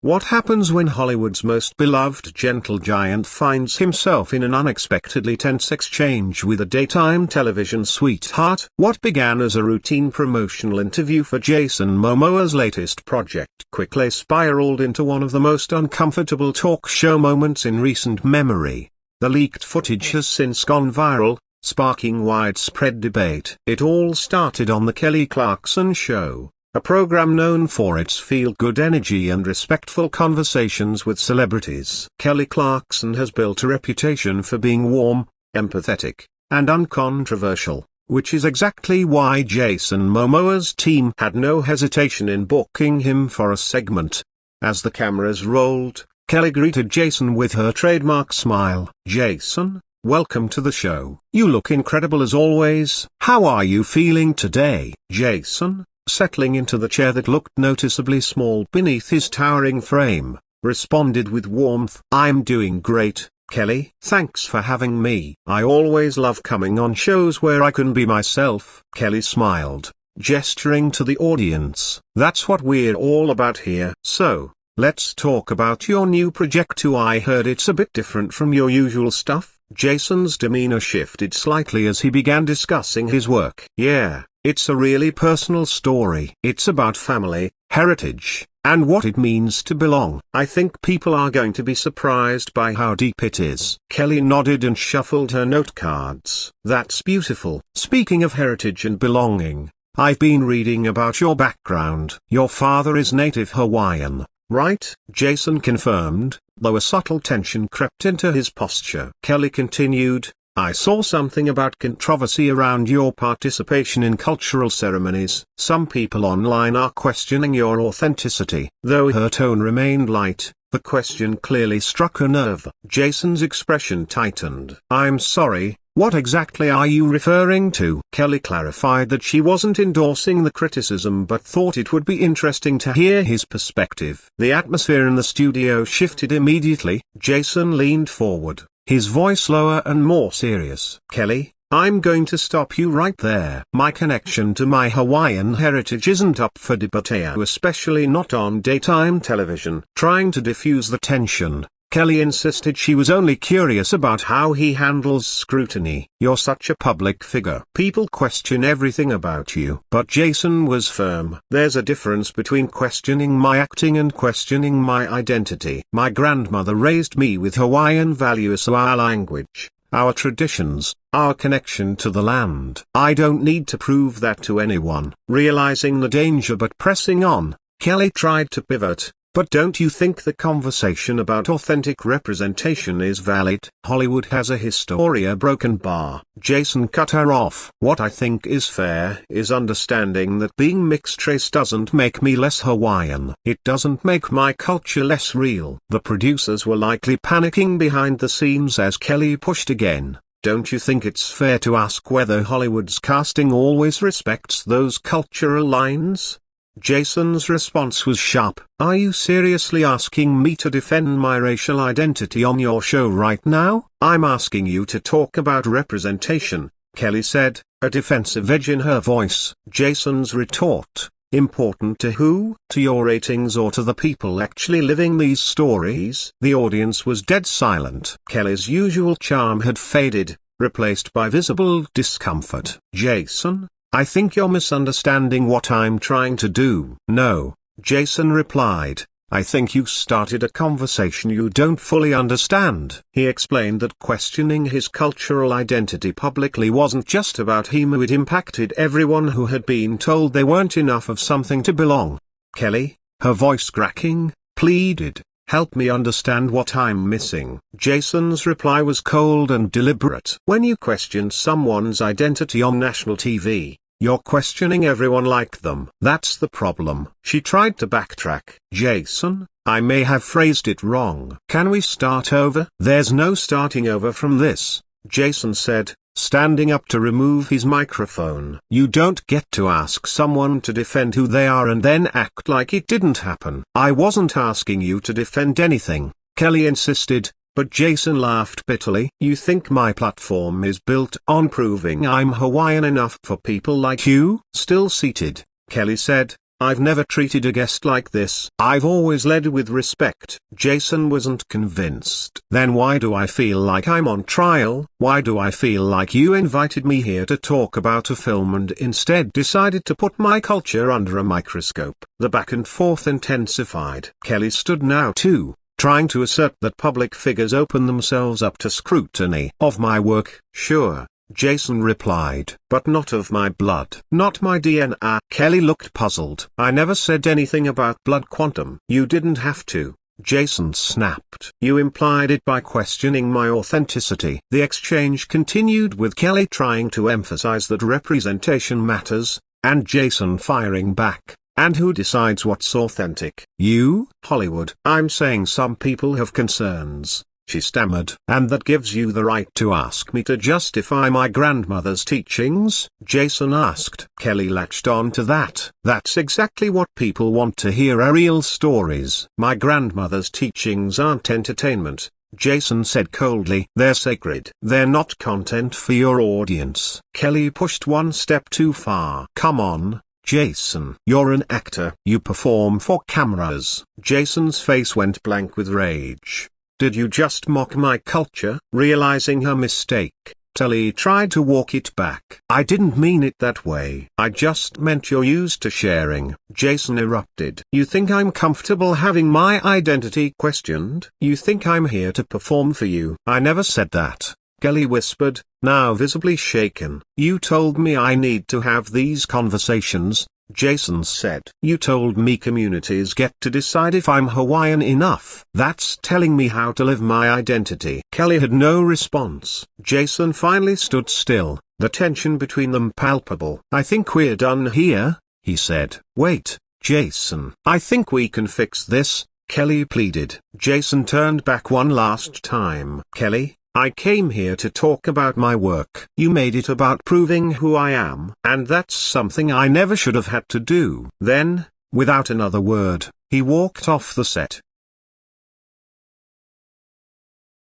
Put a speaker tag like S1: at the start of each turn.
S1: What happens when Hollywood's most beloved gentle giant finds himself in an unexpectedly tense exchange with a daytime television sweetheart? What began as a routine promotional interview for Jason Momoa's latest project quickly spiraled into one of the most uncomfortable talk show moments in recent memory. The leaked footage has since gone viral, sparking widespread debate. It all started on The Kelly Clarkson Show, a program known for its feel-good energy and respectful conversations with celebrities. Kelly Clarkson has built a reputation for being warm, empathetic, and uncontroversial, which is exactly why Jason Momoa's team had no hesitation in booking him for a segment. As the cameras rolled, Kelly greeted Jason with her trademark smile. "Jason, welcome to the show. You look incredible as always. How are you feeling today?" Jason, settling into the chair that looked noticeably small beneath his towering frame, responded with warmth. "I'm doing great, Kelly. Thanks for having me. I always love coming on shows where I can be myself." Kelly smiled, gesturing to the audience. "That's what we're all about here. So, let's talk about your new project too. I heard it's a bit different from your usual stuff." Jason's demeanor shifted slightly as he began discussing his work. "Yeah, it's a really personal story. It's about family, heritage, and what it means to belong. I think people are going to be surprised by how deep it is." Kelly nodded and shuffled her note cards. "That's beautiful. Speaking of heritage and belonging, I've been reading about your background. Your father is native Hawaiian, right?" Jason confirmed, though a subtle tension crept into his posture. Kelly continued, "I saw something about controversy around your participation in cultural ceremonies. Some people online are questioning your authenticity." Though her tone remained light, the question clearly struck a nerve. Jason's expression tightened. "I'm sorry, what exactly are you referring to?" Kelly clarified that she wasn't endorsing the criticism but thought it would be interesting to hear his perspective. The atmosphere in the studio shifted immediately. Jason leaned forward, his voice lower and more serious. "Kelly, I'm going to stop you right there. My connection to my Hawaiian heritage isn't up for debate, especially not on daytime television." Trying to diffuse the tension, Kelly insisted she was only curious about how he handles scrutiny. "You're such a public figure. People question everything about you." But Jason was firm. "There's a difference between questioning my acting and questioning my identity. My grandmother raised me with Hawaiian values, so our language, our traditions, our connection to the land. I don't need to prove that to anyone." Realizing the danger but pressing on, Kelly tried to pivot. "But don't you think the conversation about authentic representation is valid? Hollywood has a history of broken bar." Jason cut her off. "What I think is fair is understanding that being mixed race doesn't make me less Hawaiian. It doesn't make my culture less real." The producers were likely panicking behind the scenes as Kelly pushed again. "Don't you think it's fair to ask whether Hollywood's casting always respects those cultural lines?" Jason's response was sharp. "Are you seriously asking me to defend my racial identity on your show right now?" "I'm asking you to talk about representation," Kelly said, a defensive edge in her voice. Jason's retort, "Important to who? To your ratings or to the people actually living these stories?" The audience was dead silent. Kelly's usual charm had faded, replaced by visible discomfort. "Jason, I think you're misunderstanding what I'm trying to do." "No," Jason replied, "I think you started a conversation you don't fully understand." He explained that questioning his cultural identity publicly wasn't just about him, it impacted everyone who had been told they weren't enough of something to belong. "Kelly," her voice cracking, pleaded, "help me understand what I'm missing." Jason's reply was cold and deliberate. "When you question someone's identity on national TV, you're questioning everyone like them. That's the problem." She tried to backtrack. "Jason, I may have phrased it wrong. Can we start over?" "There's no starting over from this," Jason said, standing up to remove his microphone. "You don't get to ask someone to defend who they are and then act like it didn't happen." "I wasn't asking you to defend anything," Kelly insisted, but Jason laughed bitterly. "You think my platform is built on proving I'm Hawaiian enough for people like you?" Still seated, Kelly said, I've never treated a guest like this. I've always led with respect. Jason wasn't convinced. Then why do I feel like I'm on trial? Why do I feel like you invited me here to talk about a film and instead decided to put my culture under a microscope? The back and forth intensified. Kelly stood now too, trying to assert that public figures open themselves up to scrutiny. Of my work, sure, Jason replied, but not of my blood. Not my DNA. Kelly looked puzzled. I never said anything about blood quantum. You didn't have to, Jason snapped. You implied it by questioning my authenticity. The exchange continued with Kelly trying to emphasize that representation matters, and Jason firing back. And who decides what's authentic? You, Hollywood. I'm saying some people have concerns, she stammered. And that gives you the right to ask me to justify my grandmother's teachings? Jason asked. Kelly latched on to that. That's exactly what people want to hear, are real stories. My grandmother's teachings aren't entertainment, Jason said coldly. They're sacred. They're not content for your audience. Kelly pushed one step too far. Come on, Jason. You're an actor. You perform for cameras. Jason's face went blank with rage. Did you just mock my culture? Realizing her mistake, Kelly tried to walk it back. I didn't mean it that way. I just meant you're used to sharing. Jason erupted. You think I'm comfortable having my identity questioned? You think I'm here to perform for you? I never said that, Kelly whispered, now visibly shaken. You told me I need to have these conversations, Jason said. You told me communities get to decide if I'm Hawaiian enough. That's telling me how to live my identity. Kelly had no response. Jason finally stood still, the tension between them palpable. I think we're done here, he said. Wait, Jason. I think we can fix this, Kelly pleaded. Jason turned back one last time. Kelly, I came here to talk about my work. You made it about proving who I am. And that's something I never should have had to do. Then, without another word, he walked off the set.